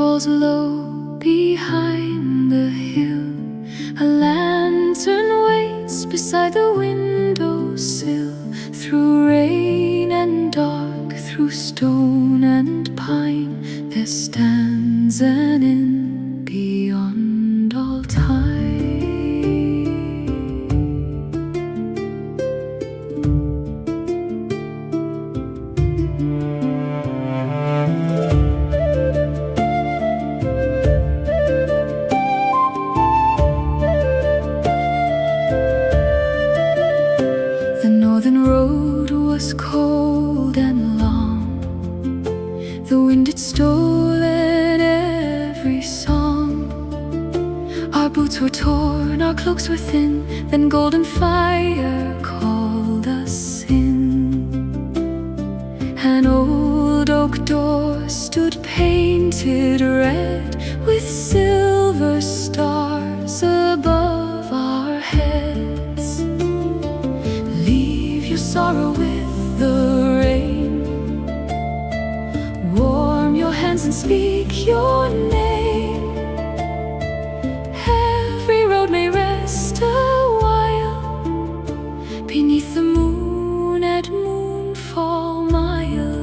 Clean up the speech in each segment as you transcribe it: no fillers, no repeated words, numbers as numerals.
falls low behind the hill. A lantern waits beside the windowsill. Through rain and dark, through stone and pine, there stands an inn beyond all time. The northern road was cold and long. The wind had stolen every song. Our boots were torn, our cloaks were thin. Then golden fire called us in. An old oak door stood painted red, with silver stars above our heads. Leave your sorrow with the rain. Warm your hands and speak your name. Every road may rest a while beneath the moon at Moonfall mile.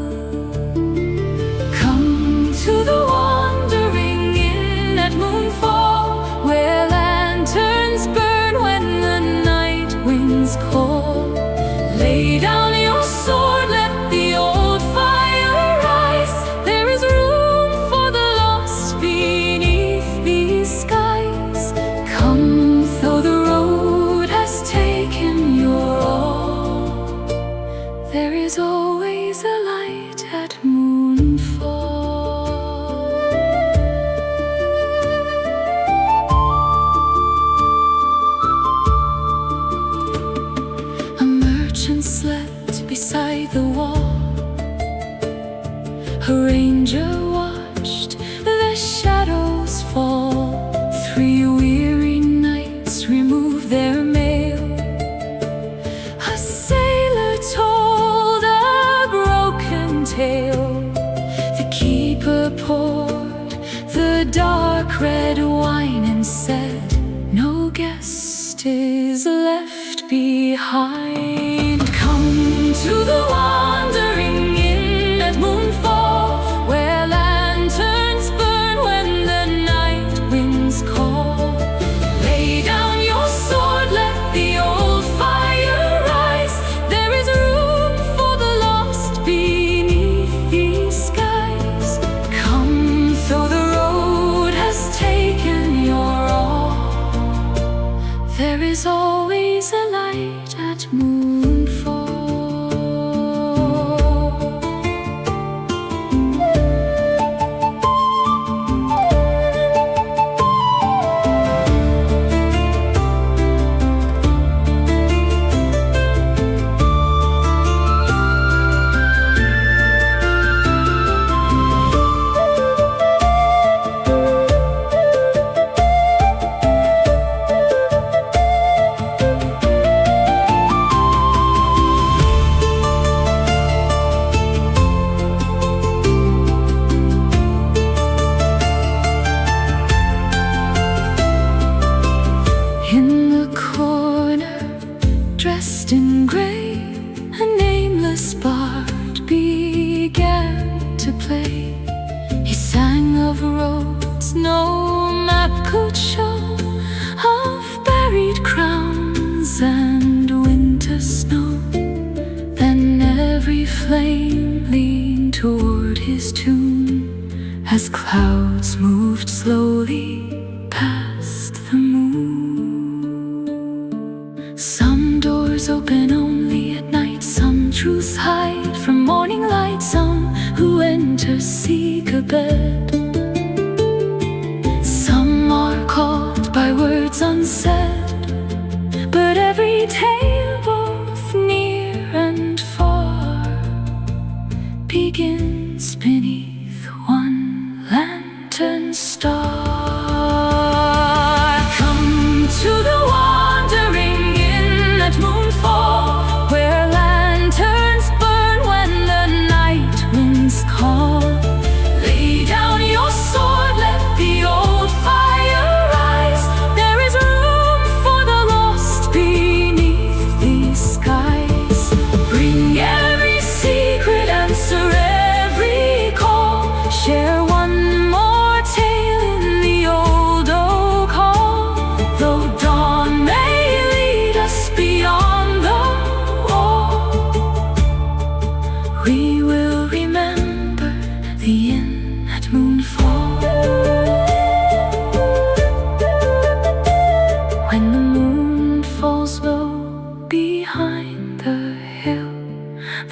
Come to the wandering inn at Moonfall, where lanterns burn when the night winds call. Lay down your sword, let the old fire rise. There is room for the lost beneath these skies. Come, though the road has taken your all, there is always a light at Moonfall. A merchant slept beside the wall. A ranger watched the shadows fall. 3 weary nights removed their mail. A sailor told a broken tale. The keeper poured the dark red wine and said, no guest is left behind. Come to the wandering inn at Moonfall, where lanterns burn when the night winds call. Lay down your sword, let the old fire rise. There is room for the lost beneath these skies. Come, though the road has taken your all, there is always a light at Moonfall. In the corner, dressed in grey, a nameless bard began to play. He sang of roads no map could show, of buried crowns and winter snow. Then every flame leaned toward his tune, as clouds moved slowly past the moon. Some doors open only at night, some truths hide from morning light. Some who enter seek a bed. Some are caught by words unsaid, but every tale both near and far begins beneath one lantern star. Come to the wandering inn at Moonfall, where lanterns burn when the night winds call. Lay down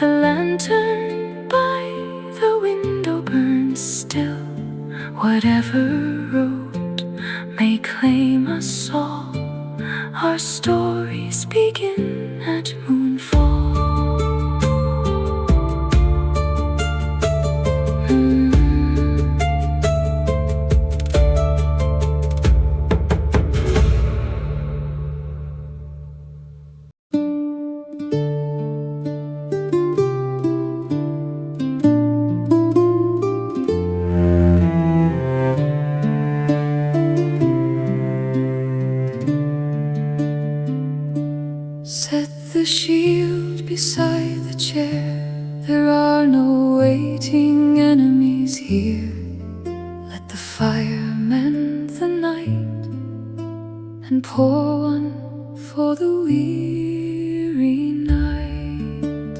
The lantern by the window burns still. Whatever road may claim us all, our stories begin at moonfall. Set the shield beside the chair. There are no waiting enemies here. Let the fire mend the night and pour one for the weary night.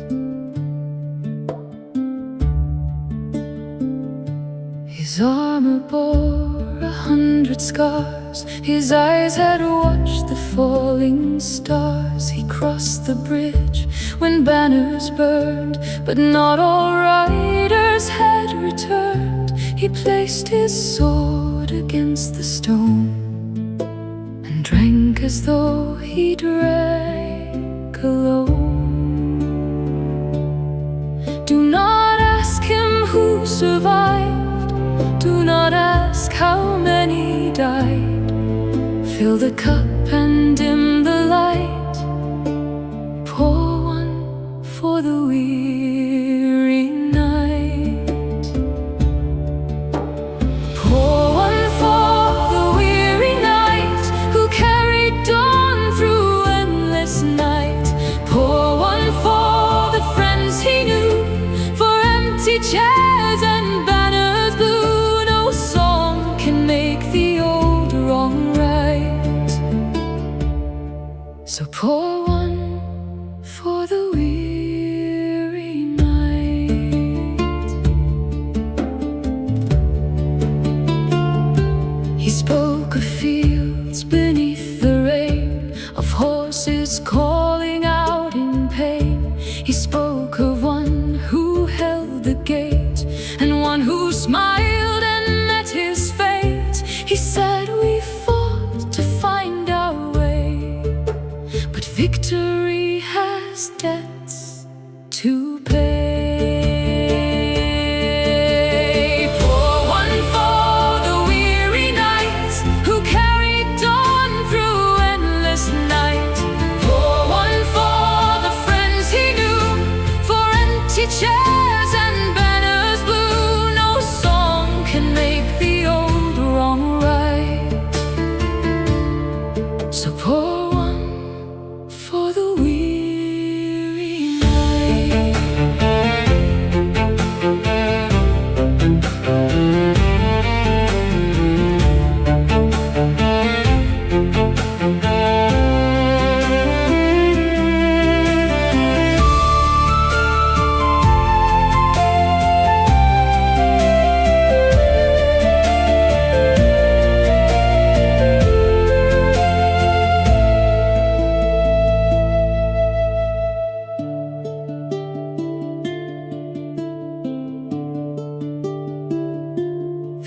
His armor bore 100 scars. His eyes had watched the falling stars. He crossed the bridge when banners burned, but not all riders had returned. He placed his sword against the stone and drank as though he drank alone. Do not ask him who survived. Do not ask how many died. Fill the cup and dim the light. Pour one for the weary night. Pour one for the weary night, who carried dawn through endless night. Pour one for the friends he knew, for empty chairs and banners blue. No song can make the old wrong right. So pour one for the weary night. He spoke of fields beneath the rain, of horses calling out in pain. He spoke of one who held the gate, and one who smiled and met his fate. He said we fought to find our way, but victory has debts to pay. Pour one for the weary night, who carried dawn through endless night. Pour one for the friends he knew, for empty chairs and banners blue. No song can make the old wrong right. So pour one for the weary night.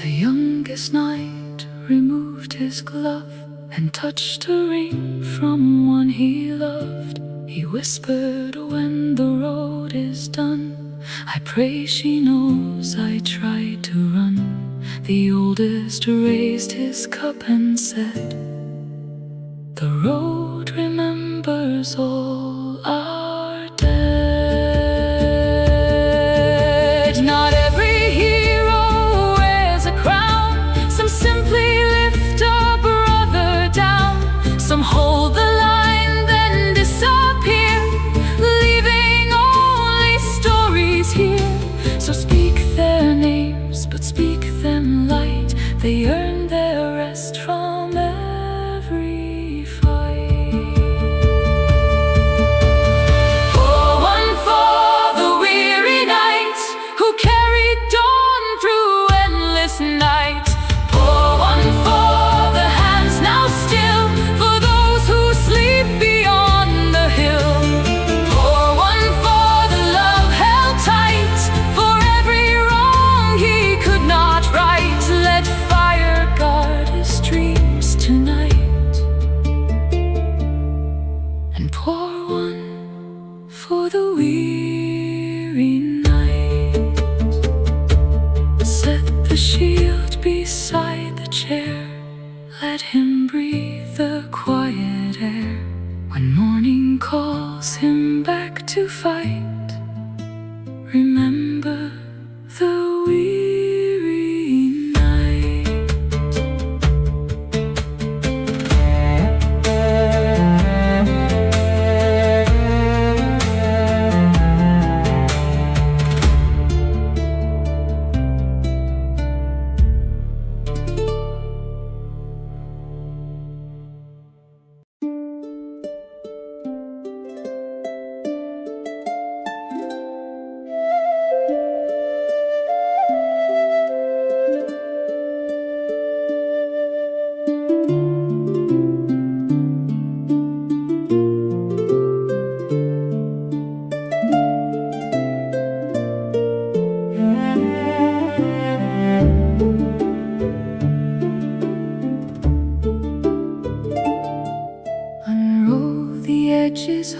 The youngest knight removed his glove and touched a ring from one he loved. He whispered, when the road is done, I pray she knows I tried to run. The oldest raised his cup and said, the road remembers all our dead. Not every hero wears a crown. Some simply lift a brother down. Some hold the line then disappear, leaving only stories here. So speak their names, but speak them light. They earn their rest from every fight. for the weary night. Set the shield beside the chair, let him breathe the quiet air. When morning calls him back to fight, remember the weary night.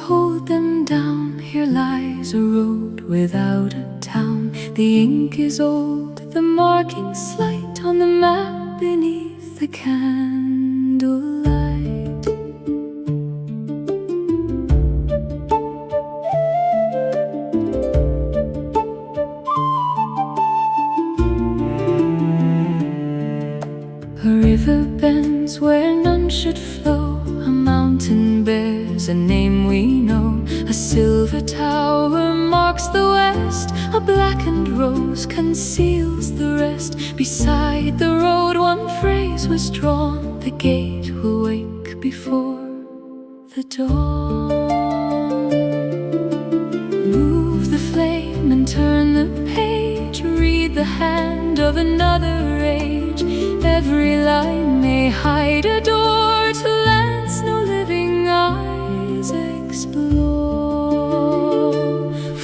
Hold them down, here lies a road without a town. The ink is old, the markings slight on the map beneath the candlelight. A river bends where none should flow, a mountain bears a name we know. A silver tower marks the west, a blackened rose conceals the rest. Beside the road one phrase was drawn, the gate will wake before the dawn. Move the flame and turn the page, read the hand of another age. Every line may hide a door to lands no living eyes explore.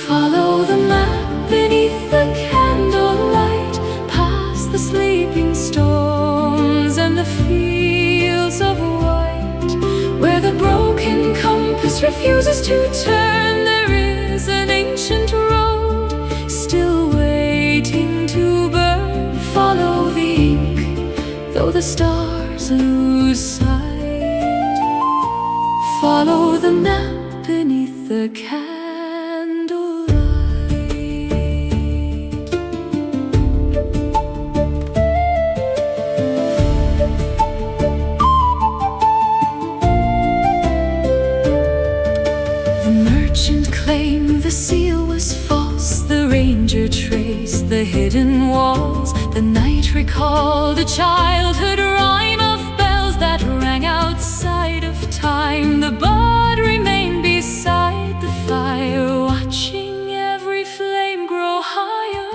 Follow the map beneath the candlelight, past the sleeping stones and the fields of white. Where the broken compass refuses to turn, there is an ancient road still waiting to burn. Follow the ink, though the stars lose sight. Follow the map beneath the candlelight. The merchant claimed the seal was false, the ranger traced the hidden walls. The night recalled a childhood rhyme of bells that rang outside of time. The bard remained beside the fire, watching every flame grow higher.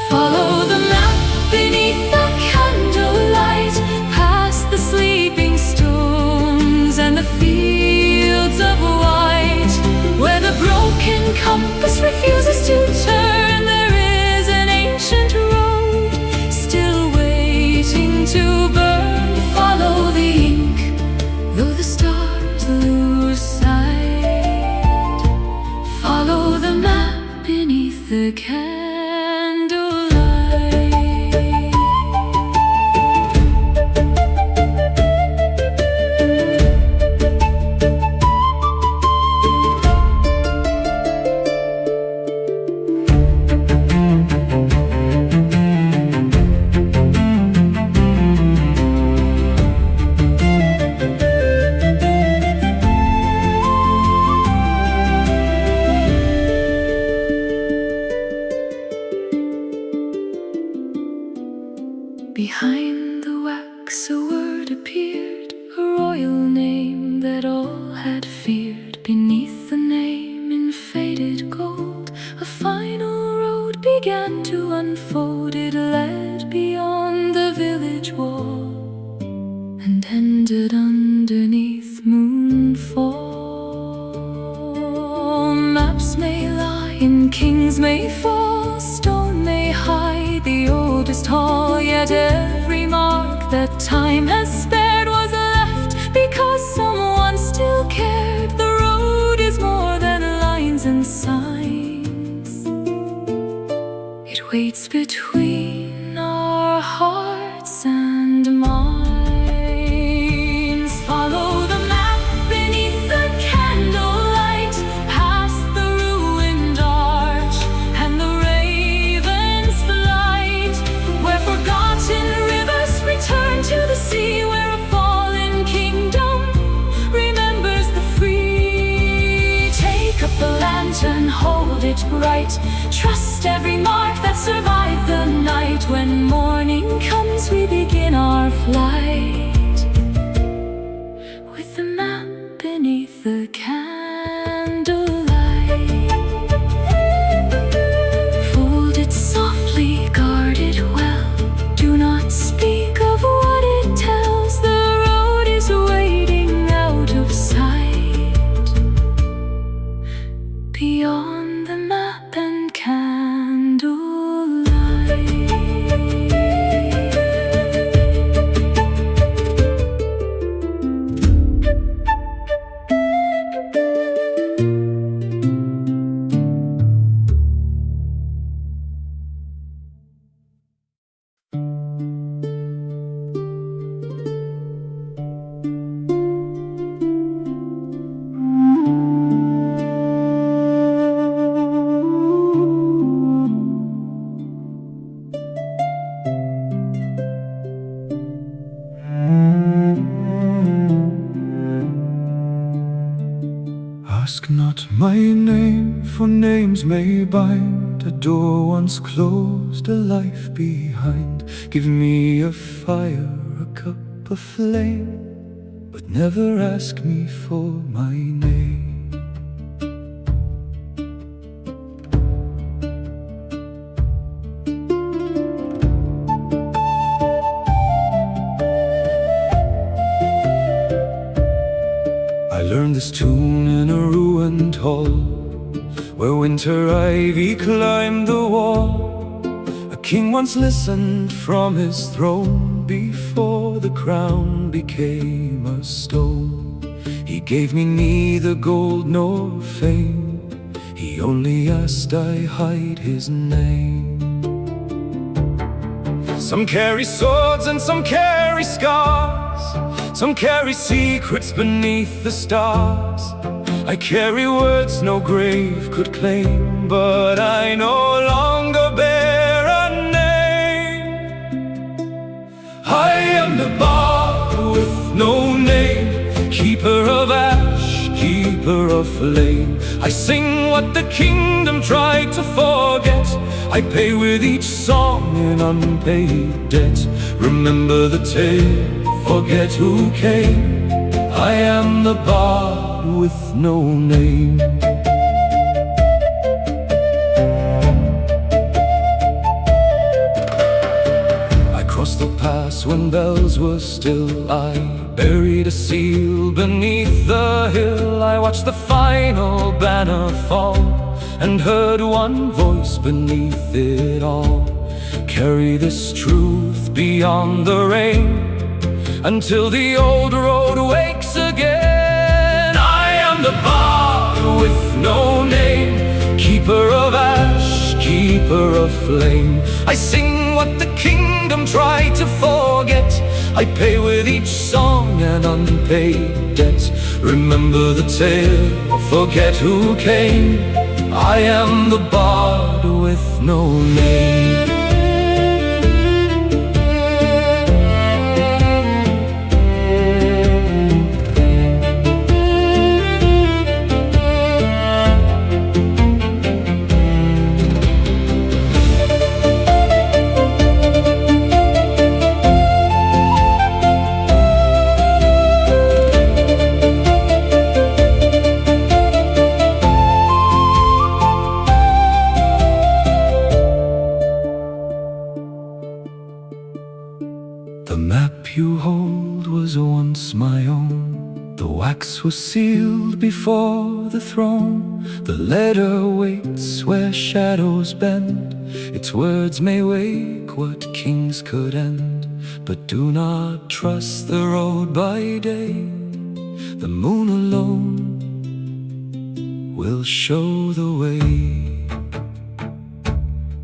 Follow the map beneath the candlelight, past the sleeping stones and the fields of white. Where the broken compass refuses to turn, there is an ancient road still waiting to burn. Follow the ink, though the stars lose sight. Follow the map beneath the candlelight. Behind the wax a word appeared, a royal name that all had feared. Beneath the name in faded gold, a final road began to unfold. It led beyond the village wall and ended underneath Moonfall. Maps may lie and kings may fall, stone may hide the oldest hall, yet every mark that time has spared was left because someone still cared. The road is more than lines patterns and signs. It waits between our hearts and minds. Follow the map beneath the candlelight, past the ruined arch and the raven's flight, where forgotten rivers return to the sea, where a fallen kingdom remembers the free. Take up the lantern, hold it bright, trust every mark that survived the night. When morning comes, we begin our flight, with the map beneath the candlelight. Fold it softly, guard it well, do not speak of what it tells. The road is waiting out of sight, beyond the map and candlelight. Ask not my name, for names may bind. A door once closed, a life behind. Give me a fire, a cup, a flame, but never ask me for my name. I learned this tune in a ruined hall, where winter ivy climbed the wall. A king once listened from his throne, before the crown became a stone. He gave me neither gold nor fame, he only asked I hide his name. Some carry swords and some carry scars, some carry secrets beneath the stars. I carry words no grave could claim, but I no longer bear a name. I am the bard with no name, keeper of ash, keeper of flame. I sing what the kingdom tried to forget, I pay with each song an unpaid debt. Remember the tale, forget who came. I am the bard with no name. I crossed the pass when bells were still, I buried a seal beneath the hill. I watched the final banner fall, and heard one voice beneath it all. Carry this truth beyond the rain, until the old road wakes again. I am the bard with no name, keeper of ash, keeper of flame. I sing what the kingdom tried to forget, I pay with each song an unpaid debt. Remember the tale, forget who came. I am the bard with no name. The map you hold was once my own. The wax was sealed before the throne. The letter waits where shadows bend. Its words may wake what kings could end. But do not trust the road by day. The moon alone will show the way.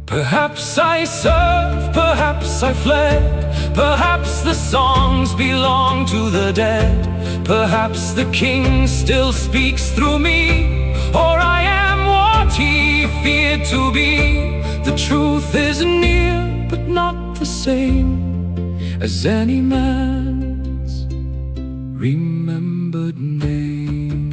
Perhaps I serve, perhaps I fled, perhaps the songs belong to the dead. Perhaps the king still speaks through me, or I am what he feared to be. The truth is near, but not the same as any man's remembered name.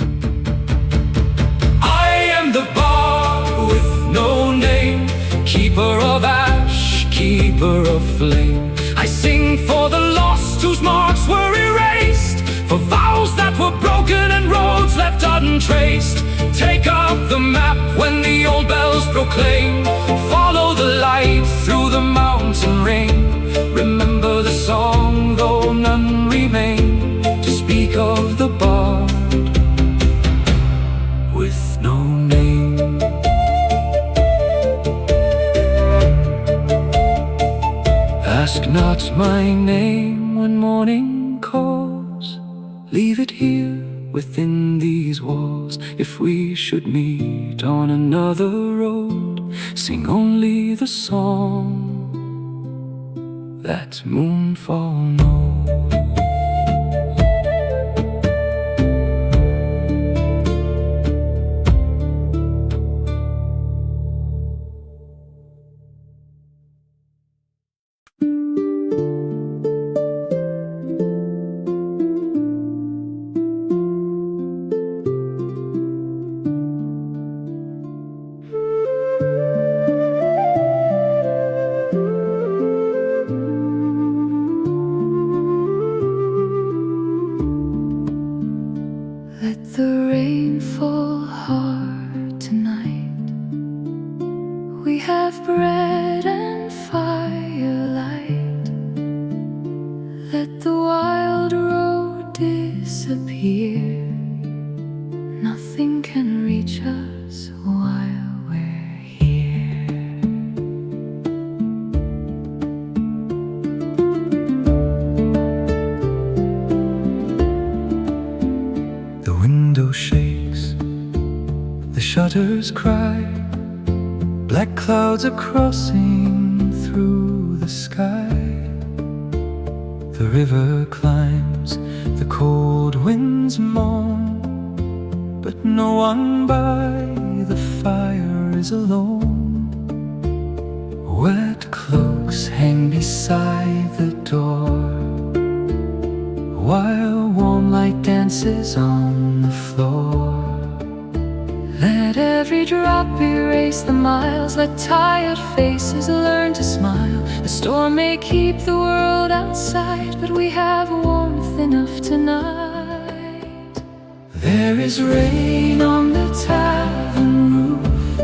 I am the bard with no name, keeper of ash, keeper of flame. I sing for the lost whose marks were erased, for vows that were broken and roads left untraced. Take up the map when the old bells proclaim, follow the light through the mountain rain. Remember the song though none remain, to speak of the bard with no name. Ask not my name when morning calls, leave it here within these walls. If we should meet on another road, sing only the song that Moonfall knows. Let the rain fall hard tonight. We have bread and firelight. Let the wild road disappear. Nothing can reach us while we're here. The window shakes, the shutters cry, black clouds are crossing through the sky. The river climbs, the cold winds moan, but no one by the fire is alone. Wet cloaks hang beside the door, while warm light dances on the floor. Let every drop erase the miles, let tired faces learn to smile. The storm may keep the world outside, but we have warmth enough tonight. There is rain on the tavern roof,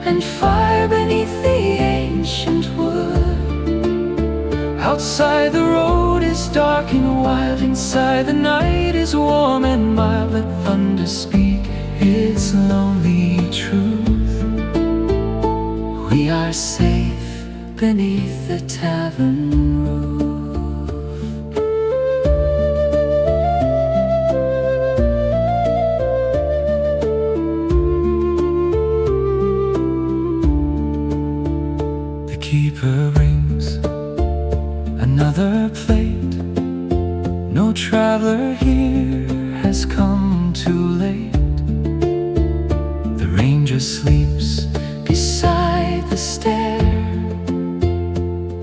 and fire beneath the ancient wood. Outside the road is dark and wild, inside the night is warm and mild. Let thunder speak its lonely truth. We are safe beneath the tavern roof. The keeper rings another plate. No traveler here has come too late. The ranger sleeps beside the stair.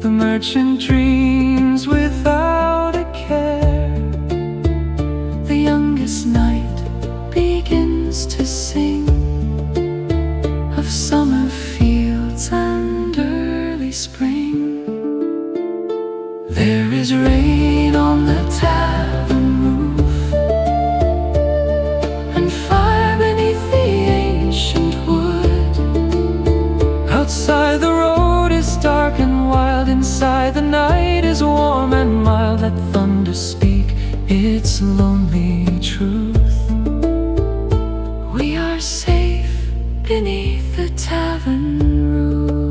The merchant dreams without a care. The youngest night begins to sing of summer fields and early spring. There is rain on the tavern roof, and fire beneath the ancient wood. Outside the road is dark and wild, inside the night is warm and mild. Let thunder speak its lonely truth. We are safe beneath the tavern roof.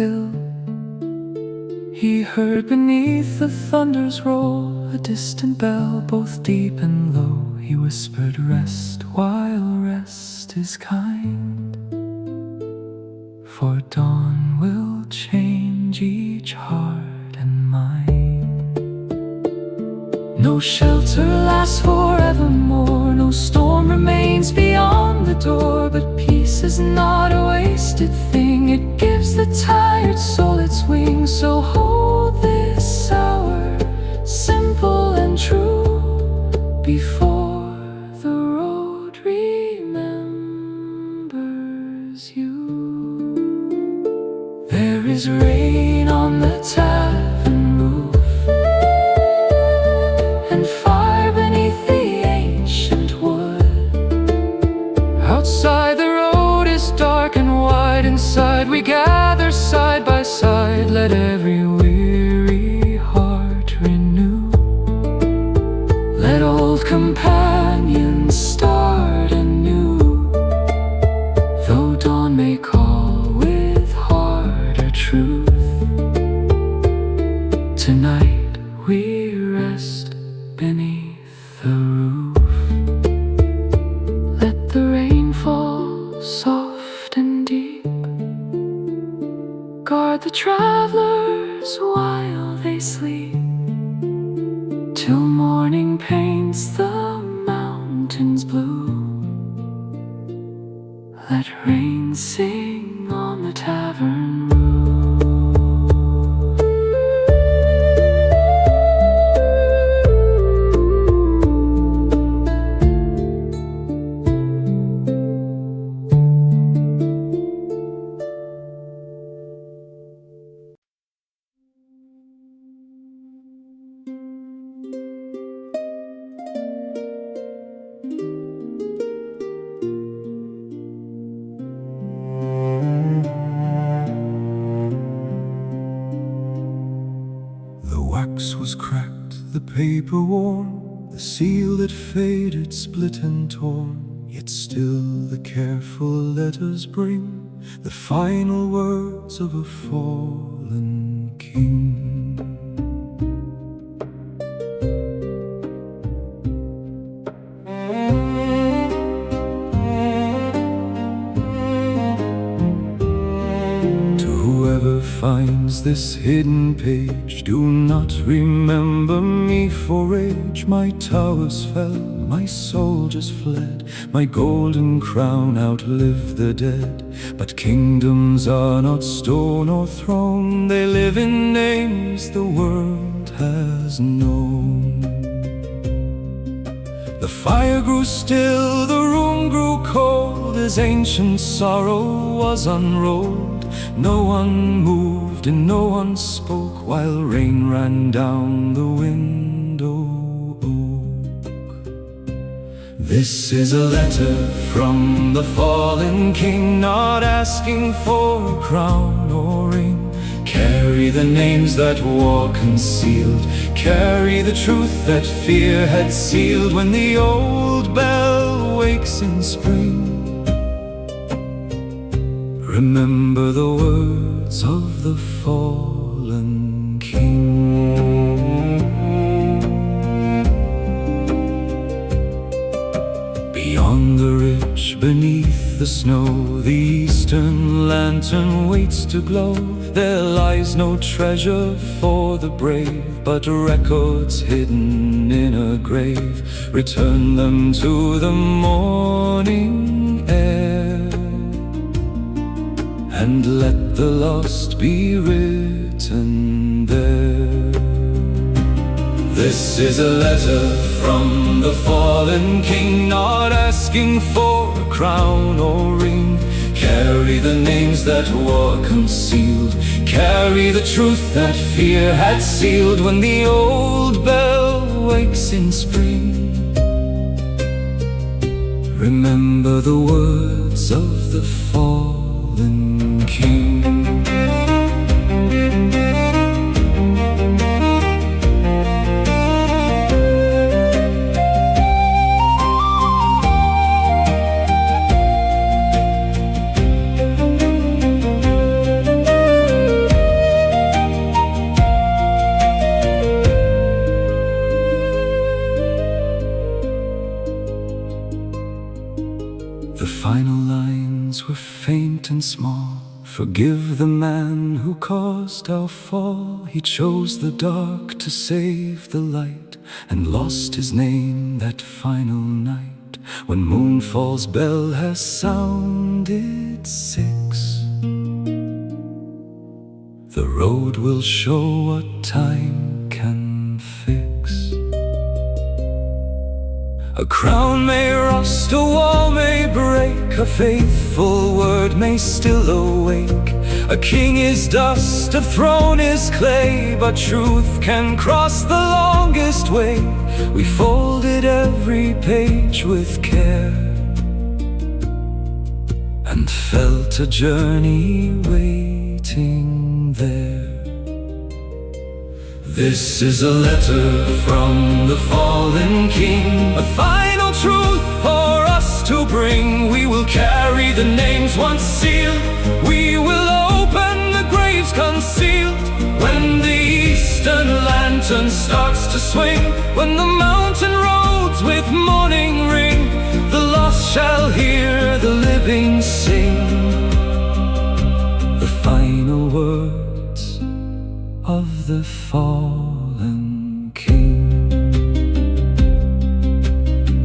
hill. He heard beneath the thunder's roll a distant bell, both deep and low. He whispered, "Rest while rest is kind, for dawn will change each heart and mind." No shelter lasts forevermore, no storm remains beyond the door, but peace is not a wasted thing, it gives the tired soul its wings. So hold this hour, simple and true, before the road remembers you. There is rain on the tavern roof, and fire beneath the ancient wood. Outside the road is dark and wide, inside we gather side by side. Let every weary heart renew, let old companions start anew. Though dawn may call with harder truth, tonight we rest beneath the roof. Let the rain fall soft and deep, guard the travelers while they sleep, till morning paints the mountains blue. Let rain sing on the tavern roof. Was cracked, the paper worn, the seal that faded, split and torn. Yet still the careful letters bring the final words of a fallen king. Finds this hidden page, do not remember me for age. My towers fell, my soldiers fled, my golden crown outlived the dead. But kingdoms are not stone or throne, they live in names the world has known. The fire grew still, the room grew cold, as ancient sorrow was unrolled. No one moved and no one spoke, while rain ran down the window oak. This is a letter from the fallen king, not asking for a crown or ring. Carry the names that war concealed, carry the truth that fear had sealed. When the old bell wakes in spring, remember the words of the fallen king. Beyond the ridge, beneath the snow, the eastern lantern waits to glow. There lies no treasure for the brave, but records hidden in a grave. Return them to the morning air, and let the lost be written there. This is a letter from the fallen king, not asking for a crown or ring. Carry the names that war concealed, carry the truth that fear had sealed. When the old bell wakes in spring, remember the words of the fallen king. Forgive the man who caused our fall. He chose the dark to save the light, and lost his name that final night, when Moonfall's bell has sounded 6. The road will show what time can fix. A crown may rust, a wall may break, a faithful word may still awake. A king is dust, a throne is clay, but truth can cross the longest way. We folded every page with care, and felt a journey waiting there. This is a letter from the fallen king, a final truth for us to bring. We will carry the names once sealed, we will open the graves concealed. When the eastern lantern starts to swing, when the mountain roads with morning ring, the lost shall hear the living sing the final words of the fallen king.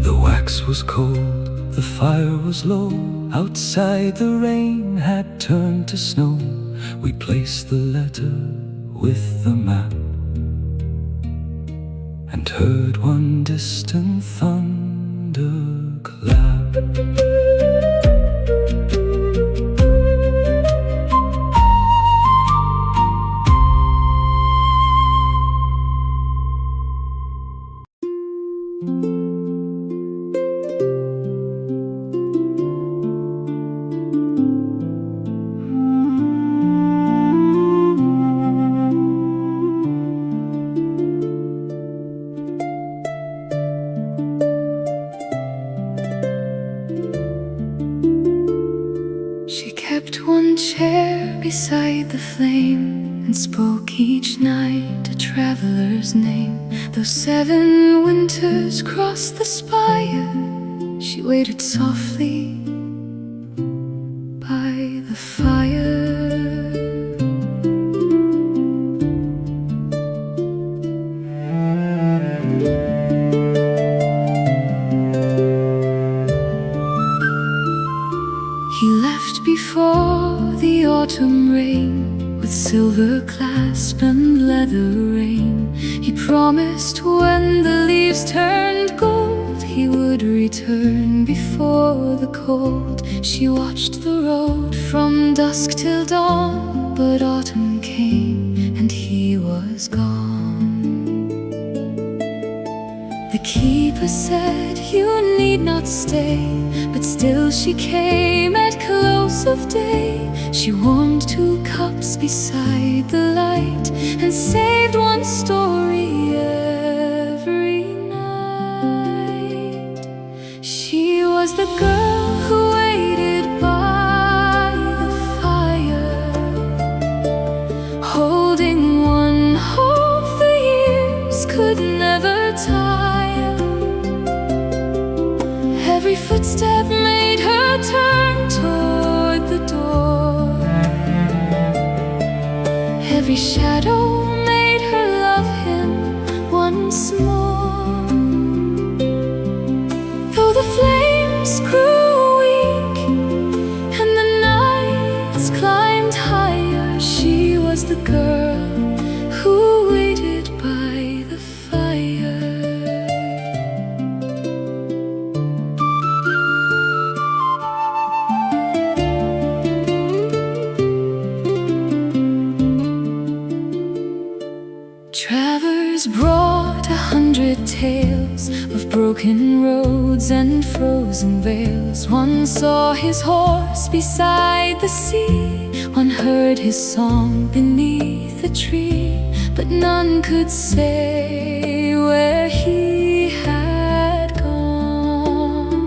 The wax was cold, the fire was low, outside the rain had turned to snow. We placed the letter with the map, and heard one distant thunder clap. One chair beside the flame, and spoke each night a traveler's name. Though 7 winters crossed the spire, she waited softly by the fire. He left before the autumn rain, with silver clasp and leather rein. He promised when the leaves turned gold, he would return before the cold. She watched the road from dusk till dawn, but autumn came and he was gone. The keeper said, "You need not stay," but still she came at close of day. She warmed 2 cups beside the light, and saved one story every night. She was the girl who waited by the fire, holding one hope the years could never tire. Every footstep made her turn toward the door, every shadow made her love him once more. Though the flames grew weak and the nights climbed higher, she was the girl who waited by the fire. Travers brought 100 tales of broken roads and frozen vales. One saw his horse beside the sea, one heard his song beneath a tree, but none could say where he had gone,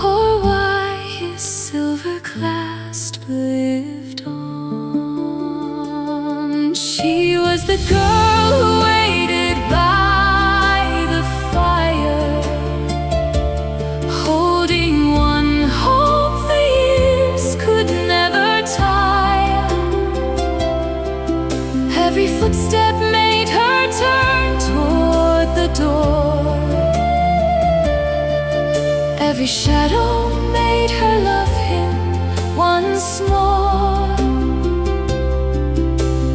or why his silver clasp lived on. She was the girl who waited by the fire, holding one hope the years could never Every shadow made her love him once more.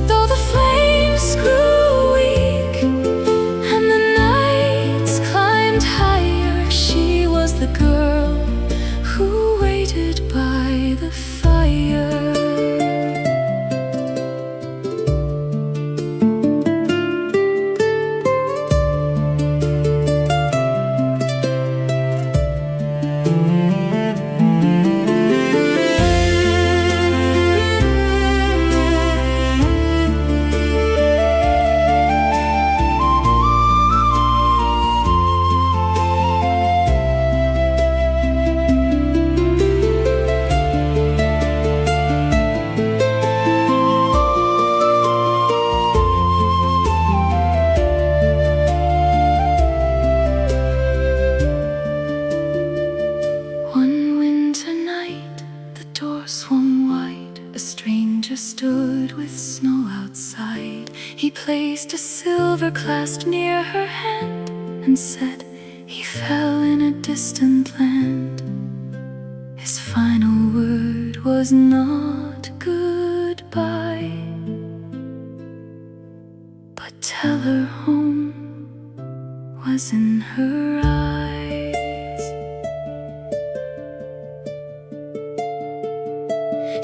Though the flames grew weak and the nights climbed higher, she was the girl who waited by the fire. Stood with snow outside. He placed a silver clasp near her hand and said he fell in a distant land. His final word was not goodbye, but tell her home was in her eyes.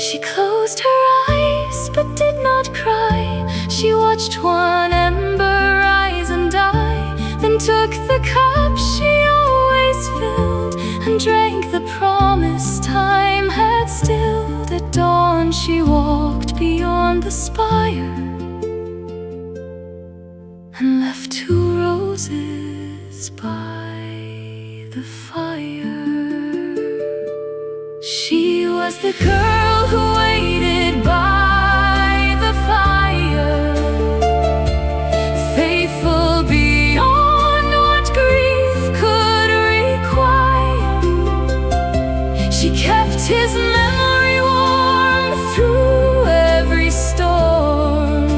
She closed her eyes but did not cry. She watched one ember rise and die, then took the cup she always filled and drank the promise time had stilled. At dawn she walked beyond the spire and left 2 roses by the fire. She was the girl who waited by the fire, faithful beyond what grief could require. She kept his memory warm through every storm.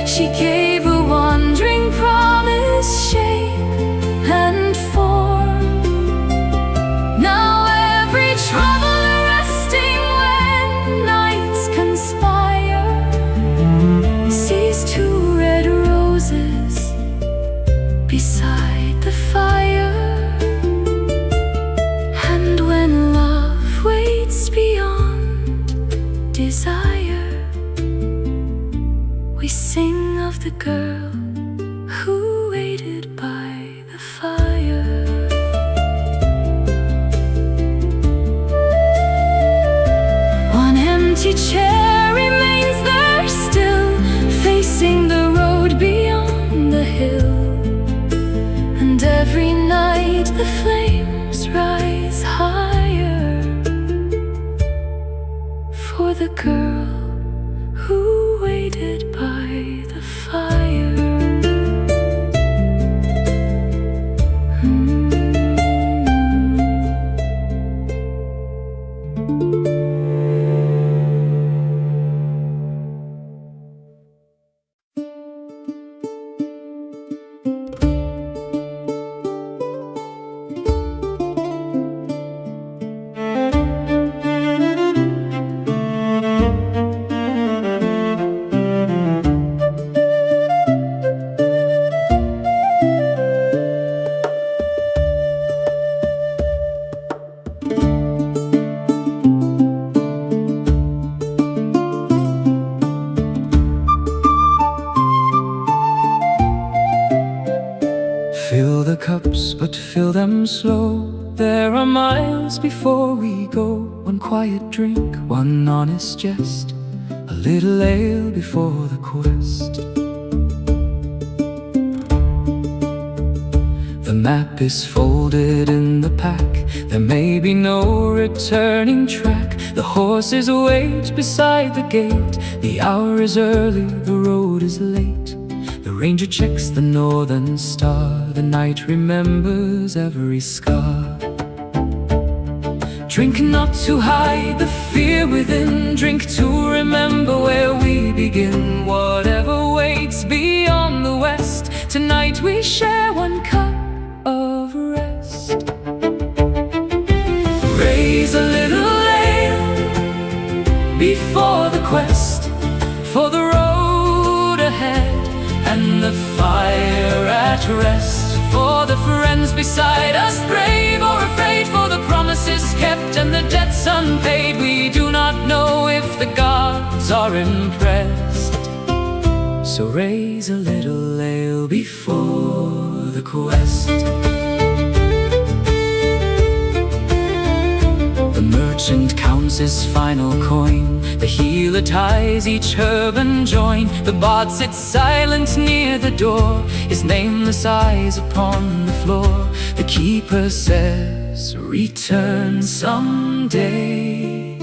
She gave a wandering promise shape and form. Now every traveler resting when nights conspire sees 2 red roses beside the fire. And when love waits beyond desire, we sing of the girl who waited by the fire. One empty chair remains there still, facing the road beyond the hill. And every night the flames rise higher for the girl who waited by the fire. Fill the cups, but fill them slow. There are miles before we go. One quiet drink, one honest jest, a little ale before the quest. The map is folded in the pack. There may be no returning track. The horses wait beside the gate. The hour is early, the road is late. The ranger checks the northern star. The night remembers every scar. Drink not to hide the fear within. Drink to remember where we begin. Whatever waits beyond the west, tonight we share one cup of rest. before the quest, for the road ahead and the fire at rest, for the friends beside us, brave or afraid, for the promises kept and the debts unpaid. We do not know if the gods are impressed, so raise a little ale before the quest. The merchant counts his final coin, the healer ties each herb and join. The bard sits silent near the door, his nameless eyes upon the floor. The keeper says, return someday,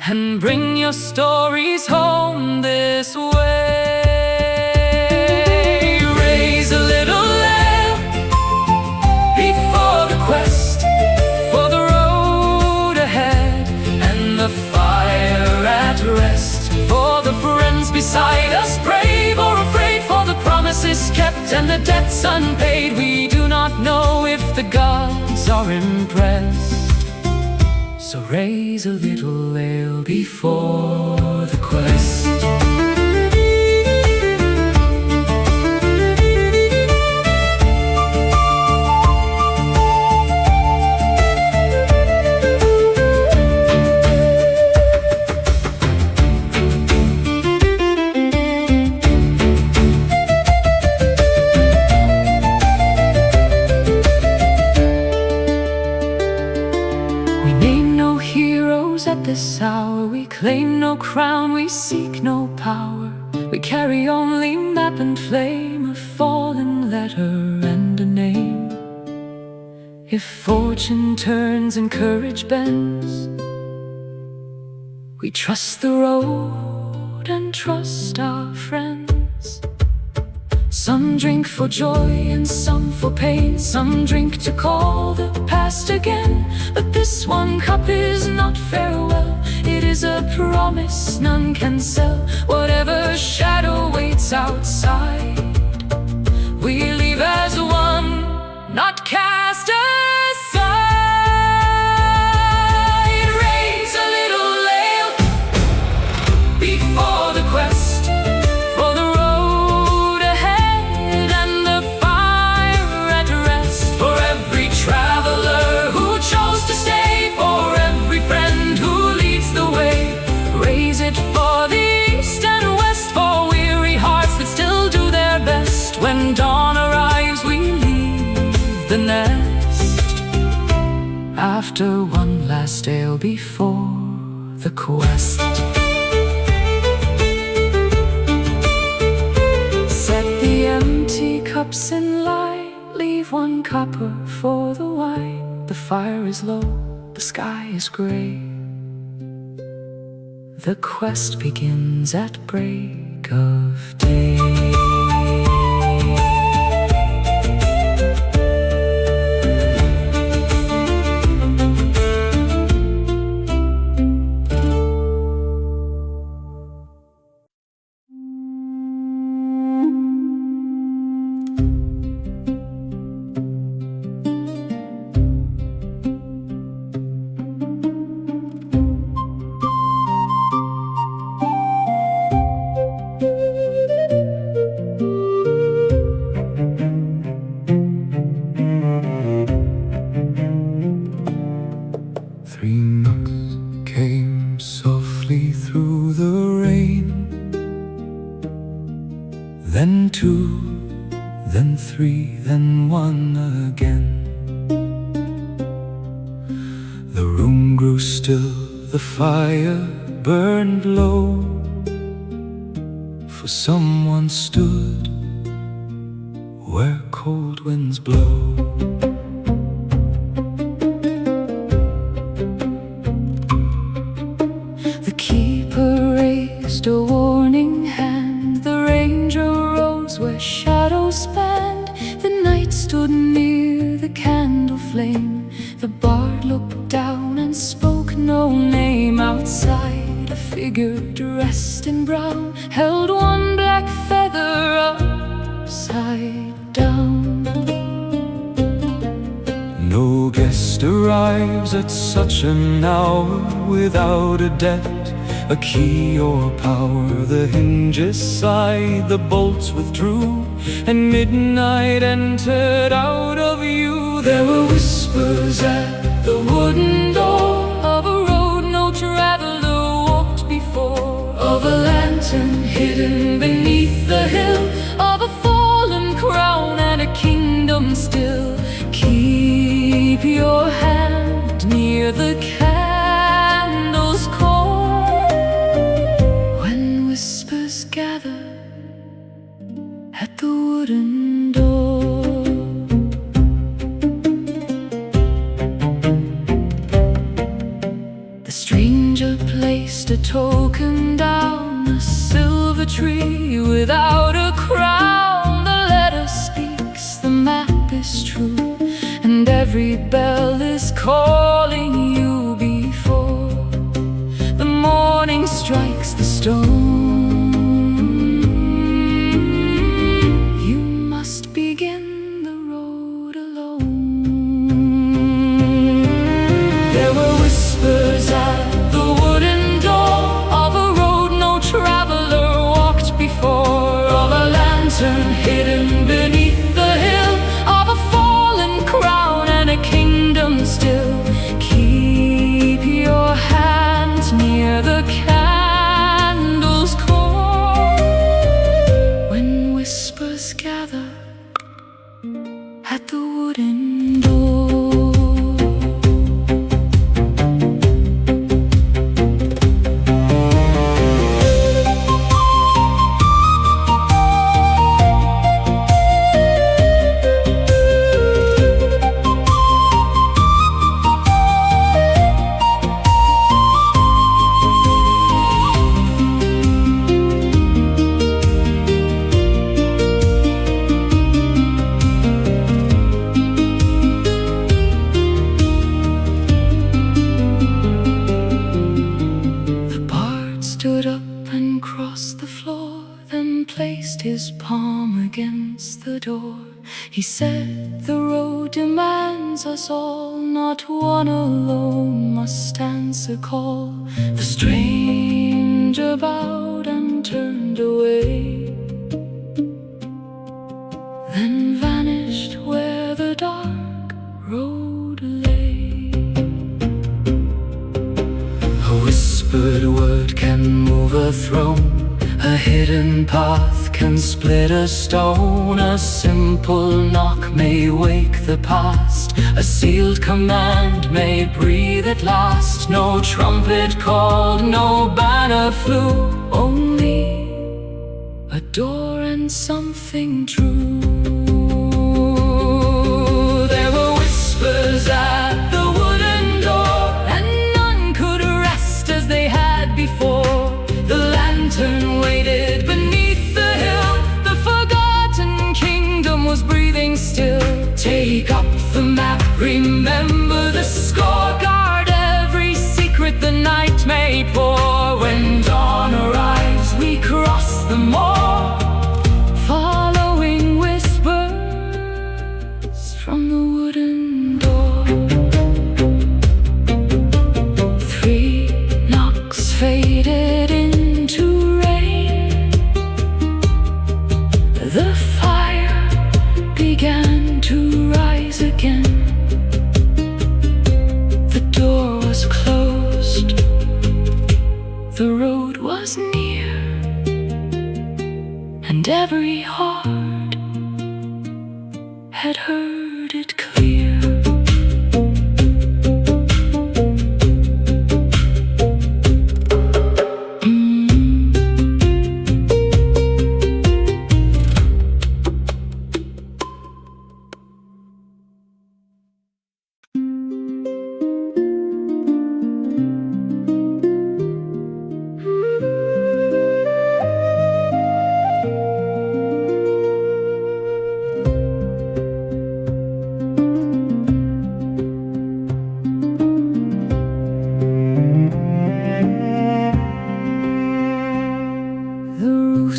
and bring your stories home this way. Raise a little ale before the quest, for the road ahead and the fire at rest, for the friends beside us, brave or afraid, for the promises kept and the debts unpaid. We do not know if the gods are impressed, so raise a little ale before the quest. At this hour we claim no crown, we seek no power. We carry only map and flame, a fallen letter and a name. If fortune turns and courage bends, we trust the road and trust our friends. Some drink for joy and some for pain, some drink to call the past again. But this one cup is not farewell, it is a promise none can sell. Whatever shadow waits outside, we leave as one, not cast aside. Raise a little ale before the quest, for the road ahead and the fire at rest, for every traveler who chose to stay, for every friend who leads the way. Raise it for the east and west, for weary hearts that still do their best. When dawn arrives we leave the nest, after one last ale before the quest. Set the empty cups in line, leave one copper for the wine. The fire is low, the sky is gray, the quest begins at break of day. Three knocks came softly through the rain, then two, then three, then one again. The room grew still, the fire burned low, for someone stood where cold winds blow. The keeper raised a warning hand, the ranger rose where shadows spanned. The night stood near the candle flame, the bard looked down and spoke no name. Outside a figure dressed in brown held one black feather upside down. No guest priest arrives at such an hour, without a debt, a key or power. The hinges sighed, the bolts withdrew, and midnight entered out of view. There were whispers at the wooden door of a road no traveler walked before, of a lantern hidden beneath the hill, of a fallen crown and a kingdom still. Keep your hand near the candle's core when whispers gather at the wooden door. The stranger placed a token down a silver tree without a crown. The letter speaks, the map is true, and every bell is calling you before the morning strikes the stone. You must begin the road alone. There were whispers at the wooden door of a road no traveler walked before, of a lantern hidden beneath the hill, of a fallen crown and a kingdom still. Keep your hand near the candle's core when whispers gather at the wooden door. Stood up and crossed the floor, then placed his palm against the door. He said, the road demands us all, not one alone must answer call. The stranger bowed and turned away, then vanished where the dark road lay. A whispered word can move a throne, a hidden path can split a stone. A simple knock may wake the past, a sealed command may breathe at last. No trumpet called, no banner flew, only a door and something true. There were whispers at the wooden door, and none could rest as they had before. the lantern waited beneath the hill, The forgotten kingdom was breathing still. take up the map, remember the score, Guard every secret the night may pour. when dawn arrives we cross the moor, Following whispers from the wooden door. 3 knocks faded into rain. The fire began to rise again. The door was closed, the road was near, and every heart had heard it clear.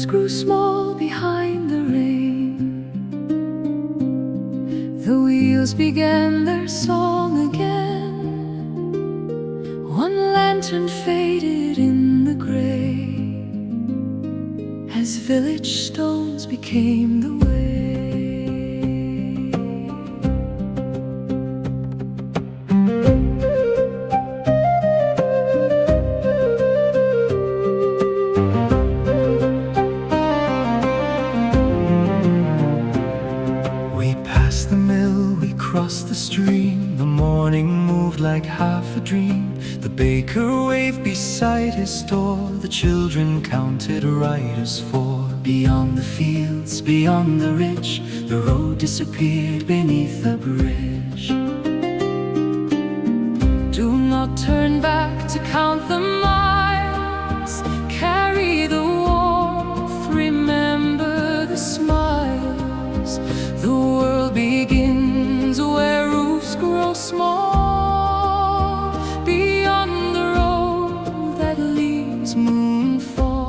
Grew small behind the rain. The wheels began their song again. village stones became the way. We passed the mill, we crossed the stream. The morning moved like half a dream. The baker waved beside his door. The children counted riders four. Beyond the fields, beyond the ridge, the road disappeared beneath the bridge. Do not turn back to count the miles. Carry the warmth, remember the smiles. The world begins where roofs grow small. Beyond the road that leads Moonfall.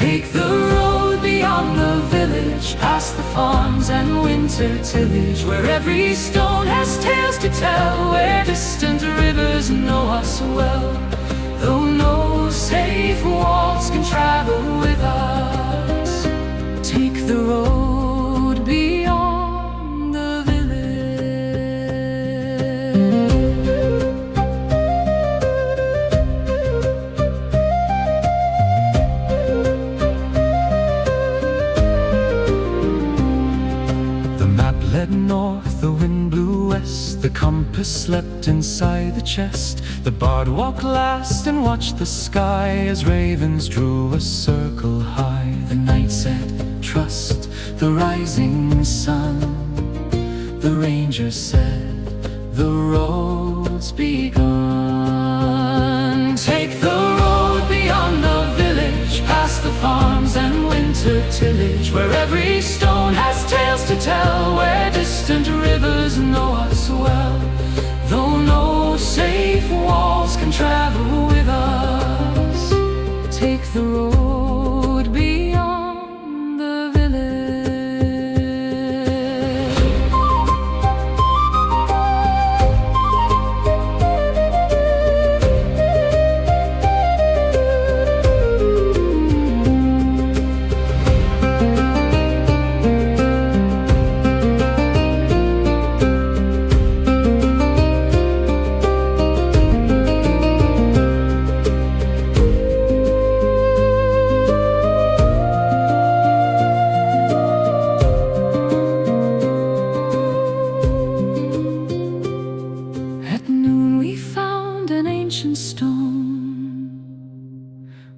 Take the road beyond the village, past the farms and winter tillage, where every stone has tales to tell, where distant rivers know us well. Though no safe walls can travel with us, take the road beyond the led north, the wind blew west. The compass slept inside the chest. The bard walked last and watched the sky as ravens drew a circle high. The night said, trust the rising sun. The ranger said, the road's begun. Take the road beyond the village, past the farms and winter tillage, where every stone has tales to tell, where distant rivers know us well. Though no safe walls can travel with us, take the road beyond the village.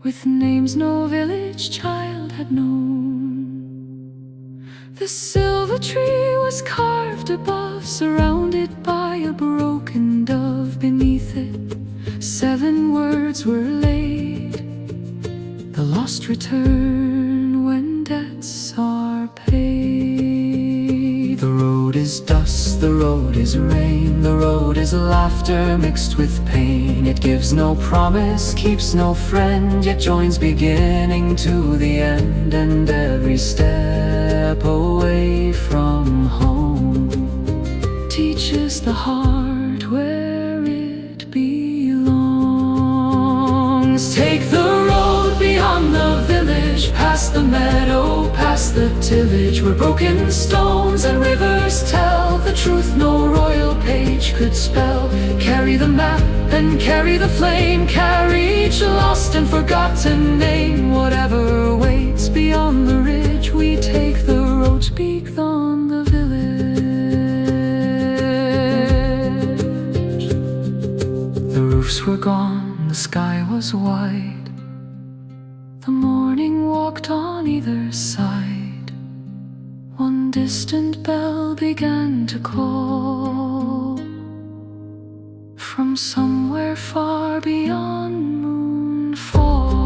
With names no village child had known. The silver tree was carved above, surrounded by a broken dove. Beneath it, 7 words were laid: the lost return when debts are paid. The road is dust, the road is rain, the road is laughter mixed with pain. It gives no promise, keeps no friend, yet joins beginning to the end. And every step away from home teaches the heart where it belongs. Take the road beyond the village, past the meadow, past the tillage, where broken stones and rivers tell the truth no royal page could spell. Carry the map and carry the flame, carry each lost and forgotten name. Whatever waits beyond the ridge, we take the road beyond the village. The roofs were gone, the sky was wide. The morning walked on either side. One distant bell began to call from somewhere far beyond Moonfall.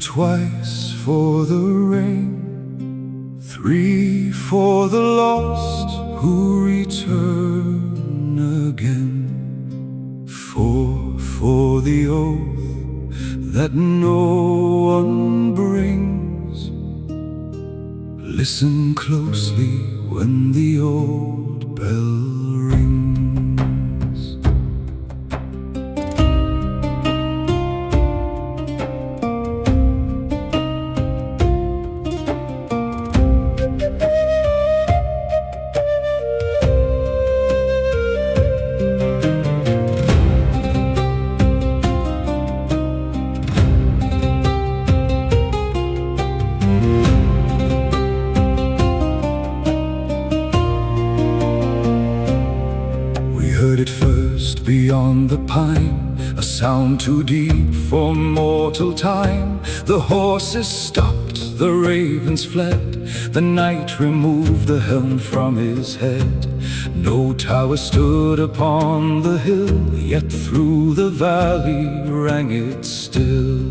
twice for the rain, 3 for the lost who return again, 4 for the oath that no one brings. Listen closely when the old bell rings. Heard it first beyond the pine, a sound too deep for mortal time. The horses stopped, the ravens fled, the knight removed the helm from his head. No tower stood upon the hill, yet through the valley rang it still.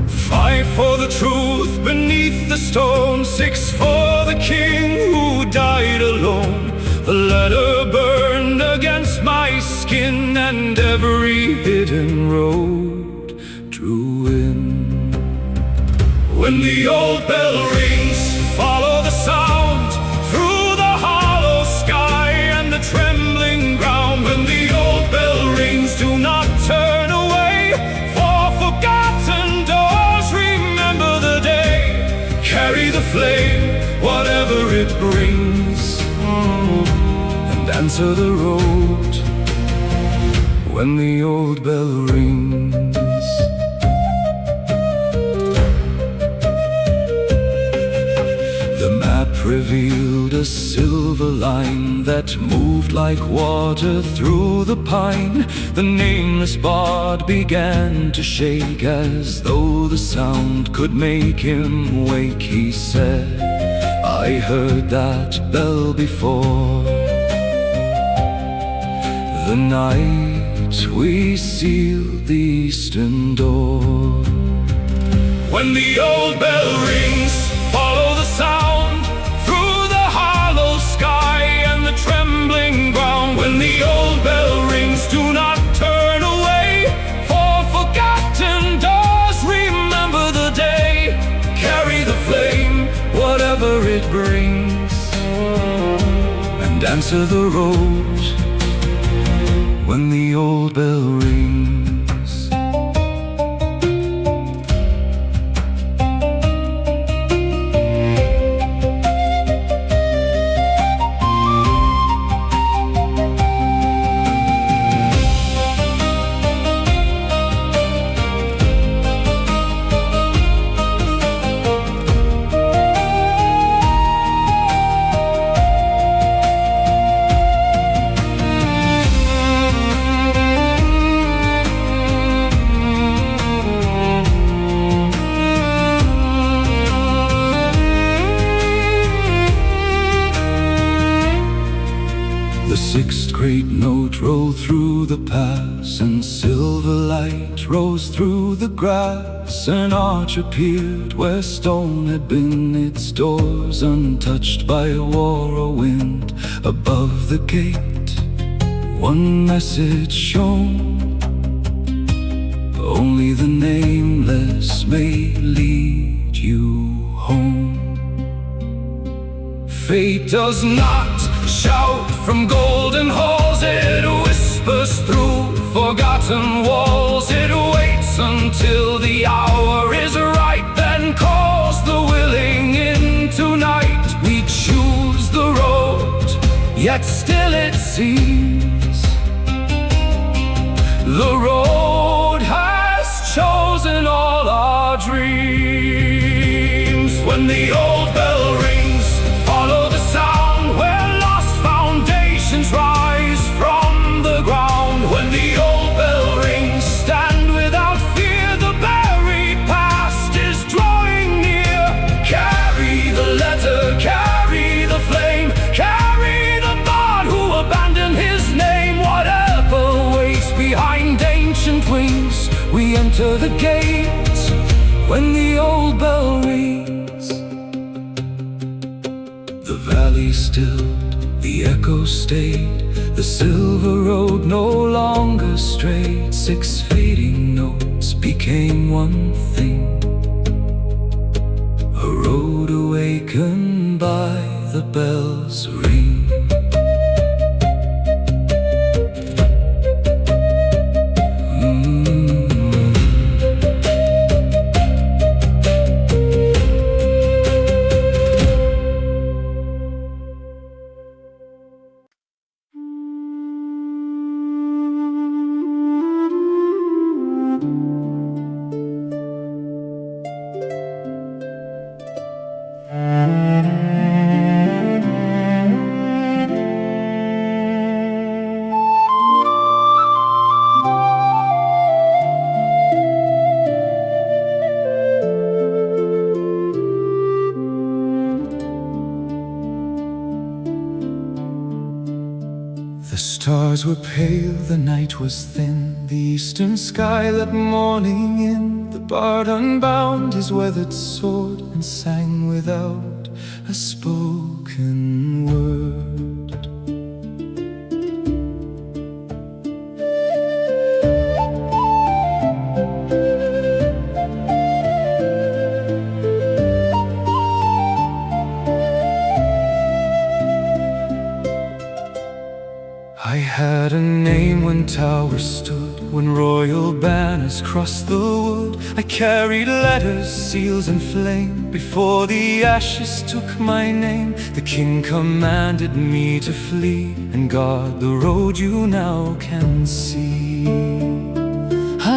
5 for the truth beneath the stone, 6 for the king who died alone. The letter burned against my skin, and every hidden road drew in. When the old bell rings, follow the sound through the hollow sky and the trembling ground. When the old bell rings, do not turn away, for forgotten doors remember the day. Carry the flame, whatever it brings, and answer the road when the old bell rings. The map revealed a silver line that moved like water through the pine. The nameless bard began to shake as though the sound could make him wake. He said, I heard that bell before the night we sealed the eastern door. When the old bell rings, follow the sound through the hollow sky and the trembling ground. When the old bell rings, do not turn away, for forgotten doors remember the day. Carry the flame, whatever it brings, and answer the road when the old bell rings. The 6th great note rolled through the pass, and silver light rose through the grass. An arch appeared where stone had been, its doors untouched by war or wind. Above the gate, one message shone, only the nameless may lead you home. Fate does not shout from golden halls, it whispers through forgotten walls. It waits until the hour is right, then calls the willing in tonight. We choose the road, yet still it seems the road has chosen all our dreams. When the old bell rings, follow the sound where lost foundations rise from the ground. When the old bell rings, stand without fear, the buried past is drawing near. Carry the letter, carry the flame, carry the bard who abandoned his name. Whatever waits behind ancient wings, we enter enter the gate, when the old bell rings, the valley stilled, the echo stayed, the silver road no longer strayed. 6 fading notes became one thing, a road awakened by the bell's ring. The stars were pale, the night was thin, the eastern sky let morning in. The bard unbound his weathered sword and sang without a spoken word. I had a name when towers stood, when royal banners crossed the wood. I carried letters, seals and flame, before the ashes took my name. The king commanded me to flee and guard the road you now can see.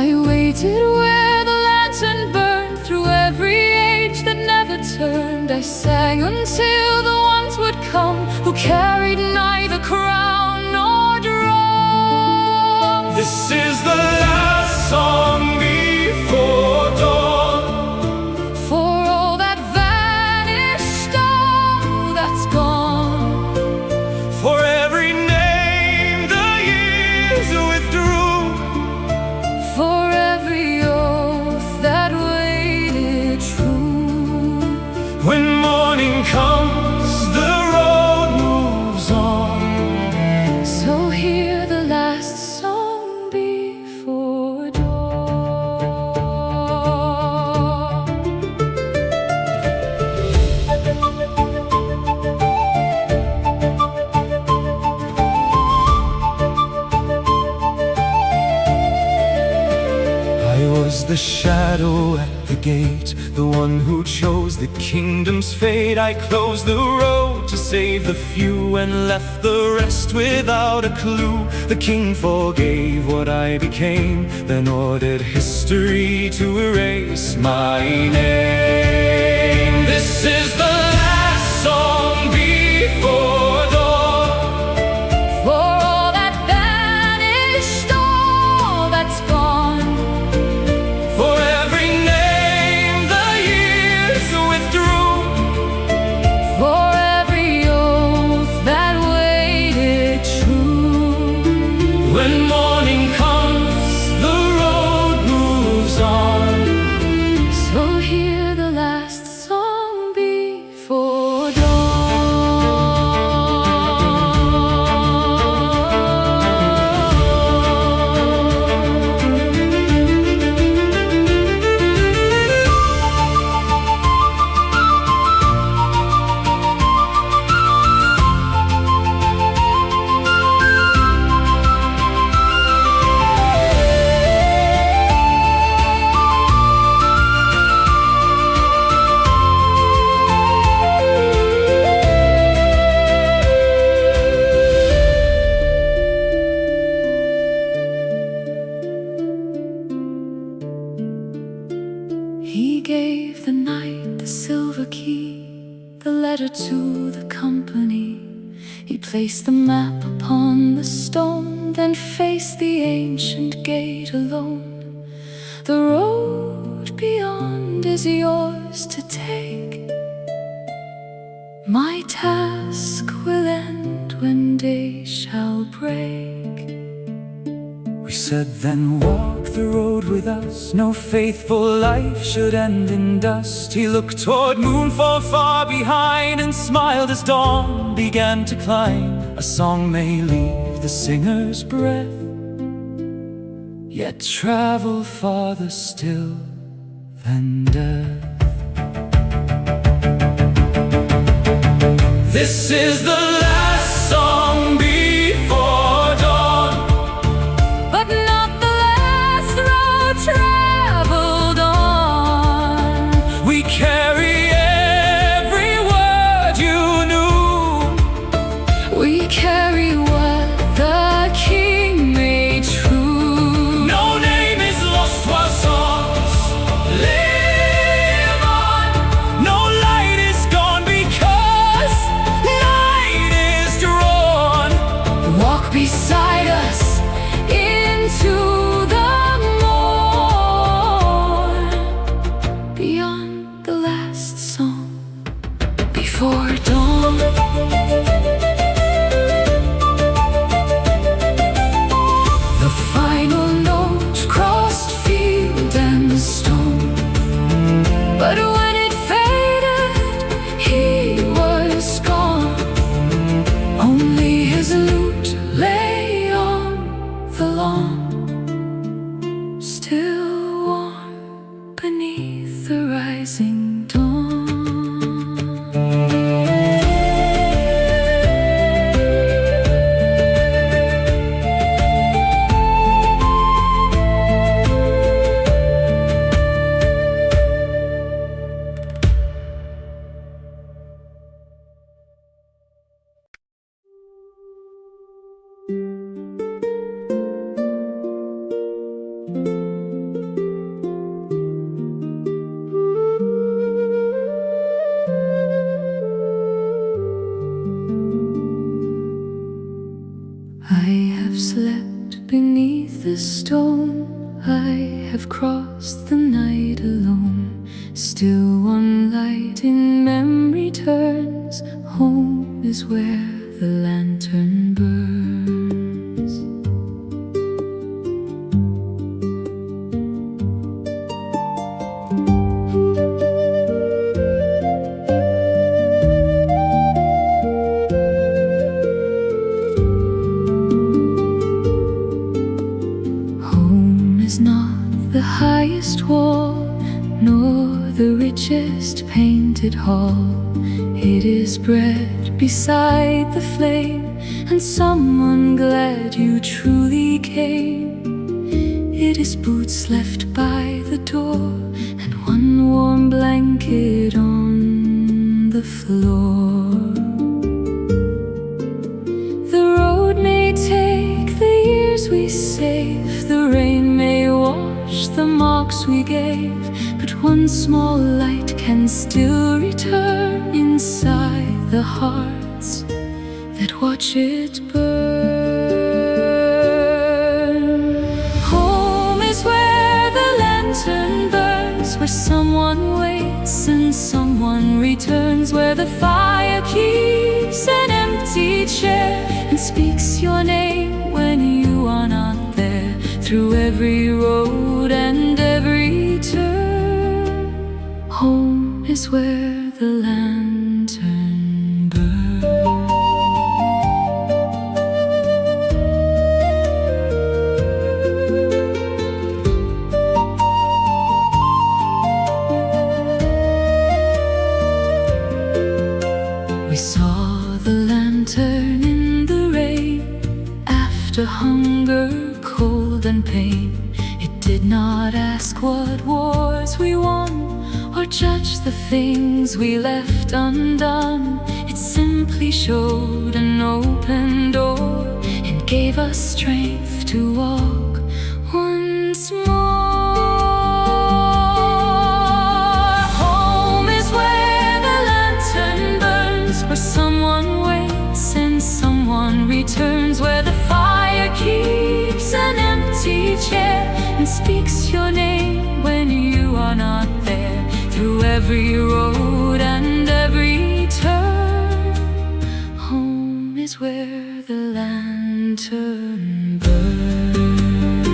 I waited where the lantern burned, through every age that never turned. I sang until the ones would come, who carried neither crown nor drum. This is the last song before dawn, For all that vanished, all that's gone. for every name the years withdrew, For every oath that waited true. when morning comes, the road moves on. So hear the last song before dawn. I was the shadow at the gate, the one who chose the kingdom's fate. I closed the road to save the few and left the rest without a clue. The king forgave what I became, then ordered history to erase my name. This is the last song before dawn, For all that vanished, all that's gone. for every name the years withdrew, For every oath that waited true. when morning comes, the road moves on. So hear the last song before dawn. He gave the knight the silver key, the letter to the company. He placed the map upon the stone, then faced the ancient gate alone. The road beyond is yours to take. My task will end when day shall break. We said then walk the road with us, no faithful life should end in dust. He looked toward Moonfall far behind and smiled as dawn began to climb. A song may leave the singer's breath, yet travel farther still than death. This is the last song before dawn, but not the last road traveled on. we carry every word you knew. We carry what the King made true. No name is lost while songs live on. No light is gone because night is drawn. Walk beside us into the morn, beyond the last song before dawn. The final note crossed field and stone, but when it faded, he was gone. Only his lute lay on the lawn, still warm beneath the rising dawn. I have slept beneath the stone, I have crossed the night alone. Still one light in memory turns, home is where the lantern burns. Home is not the highest wall, nor the richest painted hall. It is bread beside the flame, and someone glad you truly came. It is boots left by the door, and one warm blanket on the floor. The road may take the years we save, the rain may wash the marks we gave, but one small light can still return inside the hearts that watch it burn. Home is where the lantern burns, where someone waits and someone returns, where the fire keeps an empty chair and speaks your name when you are not there. Through every road and every turn, home is where the lantern burns. We saw the lantern in the rain, after hunger, cold and pain. It did not ask what wars we won, or judge the things we left undone. It simply showed an open door and gave us strength to walk once more. Home is where the lantern burns, where someone waits and someone returns, where the fire keeps an empty chair and speaks your name when you are not there. Through every road and every turn, home is where the lantern burns.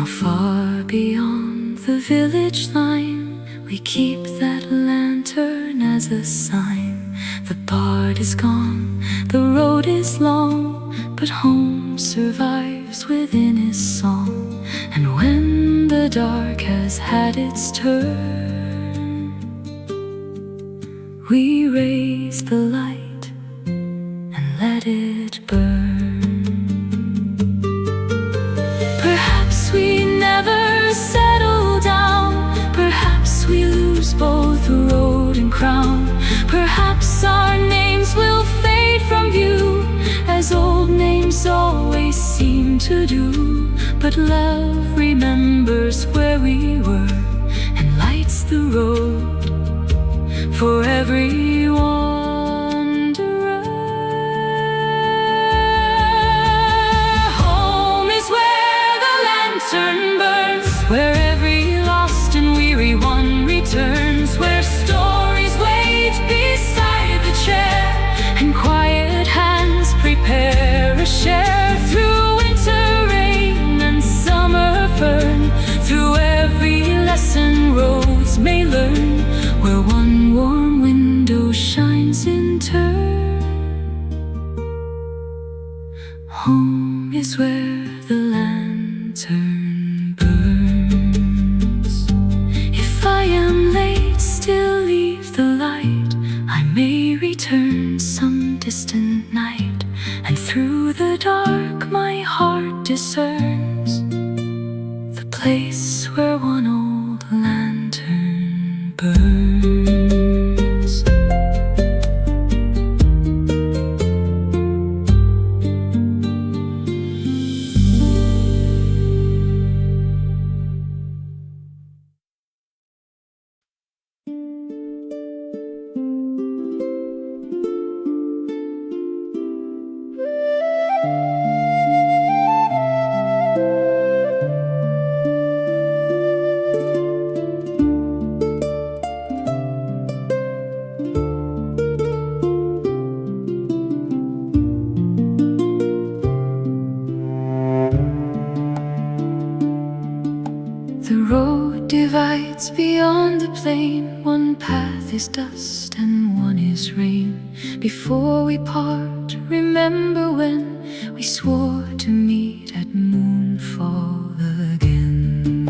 Now far beyond the village line, we keep that lantern as a sign. The bard is gone, the road is long, but home survives within his song. And when the dark has had its turn, we raise the light and let it burn. Perhaps we never settle down, perhaps we lose both road and crown. Perhaps our names will fade from view, as old names always seem to do. But love remembers where we were and lights the road for every wanderer. Home is where the lantern burns, where every lost and weary one returns, where stories wait beside the chair and quiet hands prepare a share. Through winter rain and summer fern, through every lesson roads may learn, where one warm window shines in turn. Home is where the lantern burns. If I am late, still leave the light, I may return some distant night, and through the dark my heart discerns the place where one old lantern burns. The road divides beyond the plain, one path is dust and one is rain. Before we part, remember when we swore to meet at Moonfall again.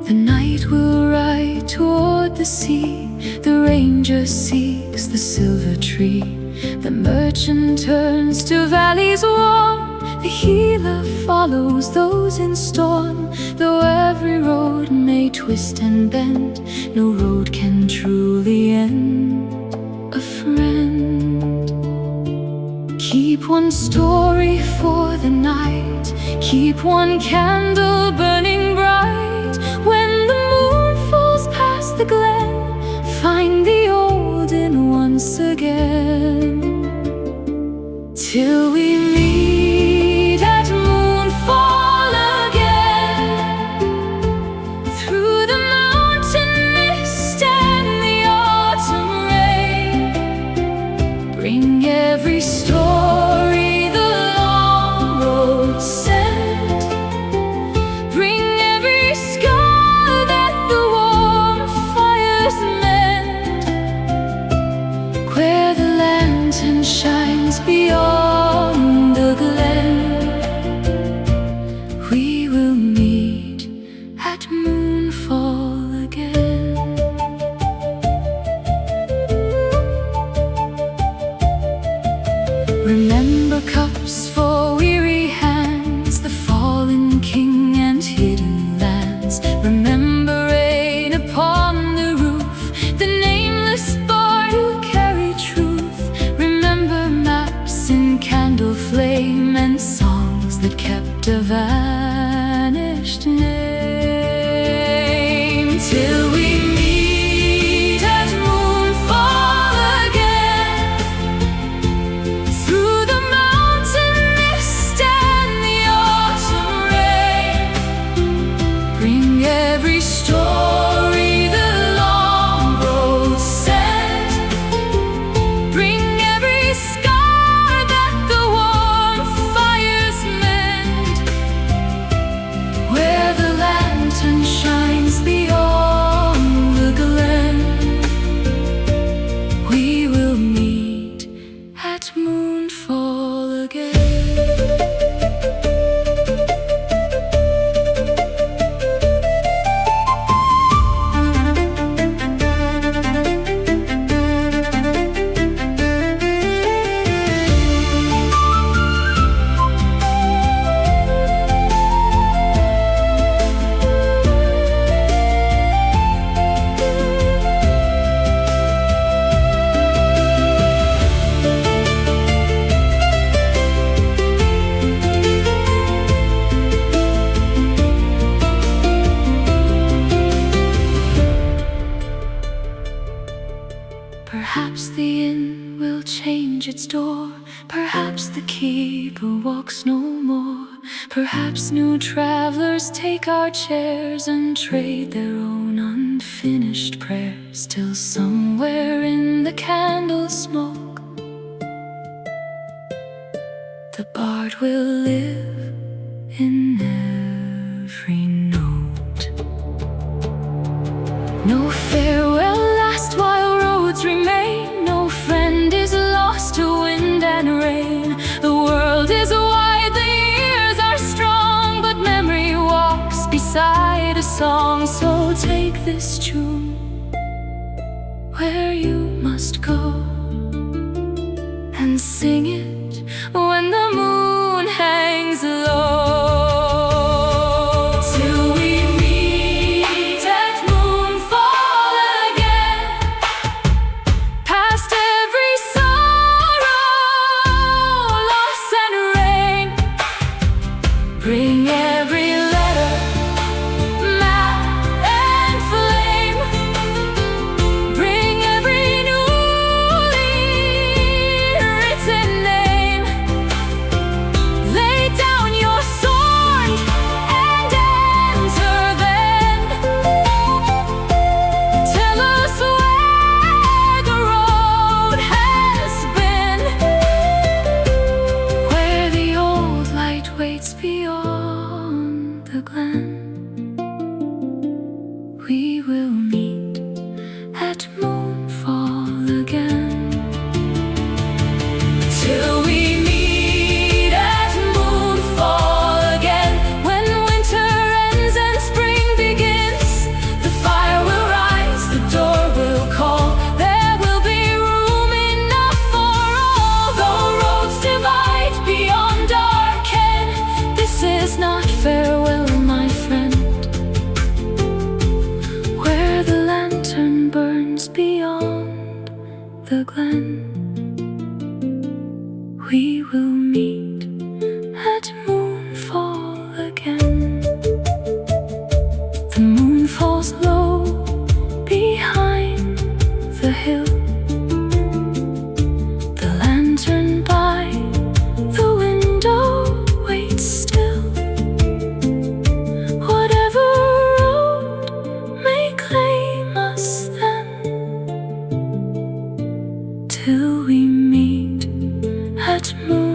The night will ride toward the sea, the ranger seeks the silver tree. The merchant turns to valleys warm, the healer follows those in storm. Though every road may twist and bend, no road can truly end a friend. Keep one story for the night, keep one candle burning bright. When the moon falls past the glen, find the olden once again. Till we meet at Moonfall again, through the mountain mist and the autumn rain. Bring every story the long road sent, bring every scar that the warm fires mend, where the lantern shines beyond the glen. We will meet at Moonfall again. Remember cups for weary hands, the fallen king and hidden lands. Remember rain upon the roof, the nameless bard who carried truth. Remember maps in candle flame and songs that kept a vanished name. Till we meet at Moonfall again, through the mountain change its door. Perhaps the keeper walks no more. Perhaps new travelers take our chairs and trade their own unfinished prayers, till somewhere in the candle smoke the bard will live in every note. No farewell lasts while roads remain. No friend is lost to wind and rain. The world is wide, the years are strong, but memory walks beside a song. So take this tune where you must go, and sing it when the moon hangs low. Till we meet at moonfall again, past every sorrow, loss and rain. Bring every letter, map and flame. Bring every newly written name. Lay down your sword and enter then. Tell us where the road has been, where the old light waits beyond the glen. We will meet at moonfall again. Till we meet at moonfall again. When winter ends and spring begins, the fire will rise, the door will call. There will be room enough for all. Though roads divide beyond our ken, this is not farewell, my friend. Where the lantern burns beyond the glen, we will meet at moonfall again. The moon falls low behind the hill. The lantern by the window waits still. Whatever road may claim us then, till we meet at moon.